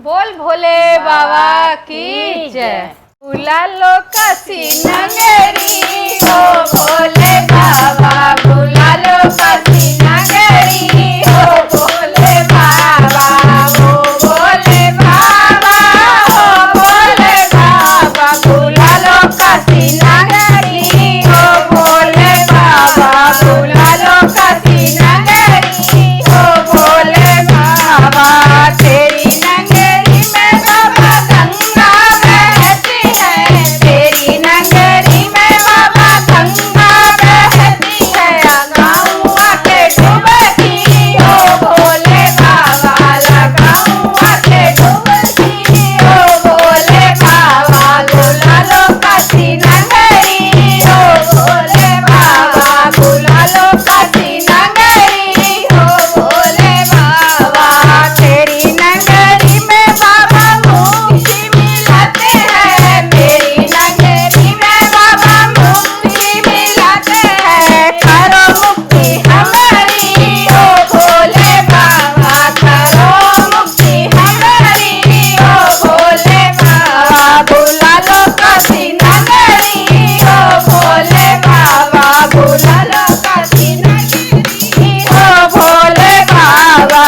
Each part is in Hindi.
बोल भोले बाबा की जय। बुला लो काशी नगरी हो भोले बाबा, बुला लो काशी नगरी हो भोले बाबा, हो भोले बाबा, हो भोले बाबा, बुला लो काशी नगरी हो भोले बाबा, बुला लो काशी नगरी हो भोले बाबा। तेरी नगरी में बाबा गंगा बहती है, तेरी नगरी में बाबा गंगा बहती है। लगाऊं आके डुबकी हो भोले बाबा, लगाऊं आके डुबकी हो भोले बाबा, बुला लो काशी नगरी हो भोले बाबा, बुला लो काशी नगरी हो भोले बाबा। तेरी नगरी में बाबा मुक्ति मिलाते हैं, मेरी नगरी में बाबा मुक्ति मिलाते हैं। करो मुक्ति हमारी हो भोले बाबा, करो मुक्ति हमारी हो भोले बाबा, बुला लो काशी नगरी हो भोले बाबा, बुला लो काशी नगरी हो भोले बाबा।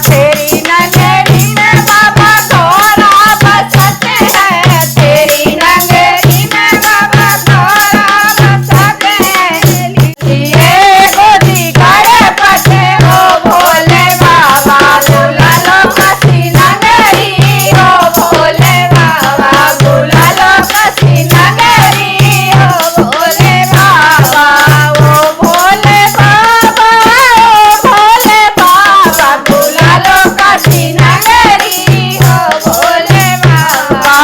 तेरी नगरी में बाबा गौरा बसते हैं, तेरी नगरी में बाबा गौरा बसते हैं। लिए गोदी गाड़े पटे हो भोले बाबा, बुला लो काशी नगरी हो भोले बाबा, बुला लो काशी नगरी हो भोले बाबा। ओ भोले बाबा, ओ भोले बाबा, बुला लो काशी नगरी हो भोले बाबा।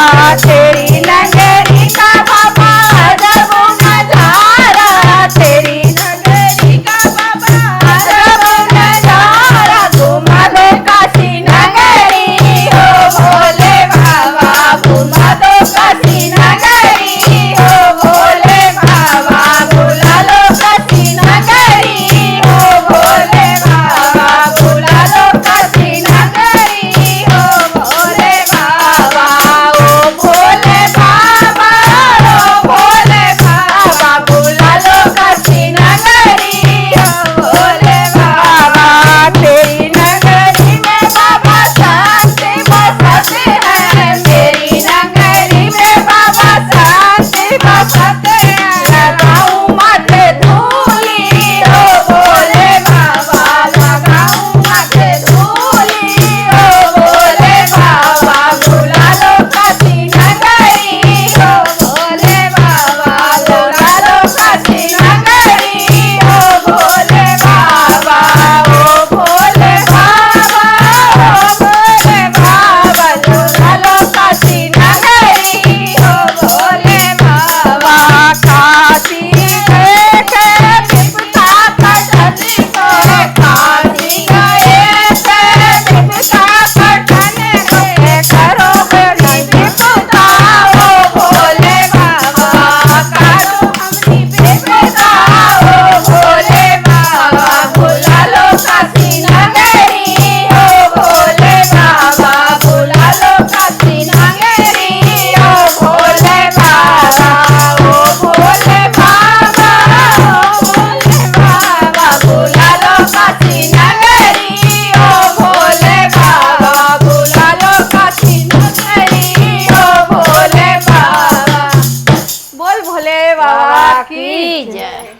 तेरी नगरी का बाबा अजब नजारा, तेरी नगरी का बाबा अजब नजारा। घुमा दो काशी नगरी हो भोले बाबा, घुमा दो काशी नगरी हो भोले बाबा, बुला लो काशी नगरी हो भोले बाबा, बुला लो काशी नगरी हो भोले बाबा। ओ भोले बाबा, ओ भोले बाबा, बुला लो काशी नगरी हो भोले बाबा। तेरी नगरी में बाबा शांति बसते हैं, मेरी नगरी में बाबा शांति बसते हैं। लगाऊं माथे धूली हो भोले बाबा, लगाऊं माथे धूली हो भोले बाबा, बुला लो काशी नगरी हो भोले बाबा, बुला लो काशी नगरी हो भोले बाबा। ओ भोले बाबा, ओ भोले बाबा, बुला लो काशी नगरी हो भोले बाबा। काशी गए थे विपदा कटनी को, काशी गए थे विपदा कटने को। करो हरी विपदा हो भोले बाबा, करो हरी विपदा हो भोले बाबा, बुला लो काशी नगरी हो भोले बाबा, बुला लो काशी नगरी हो भोले बाबा। ओ भोले बाबा, ओ भोले बाबा, बुला लो काशी नगरी हो भोले बाबा, बुला लो काशी नगरी हो भोले बाबा। बोल भोले बाबा की जय।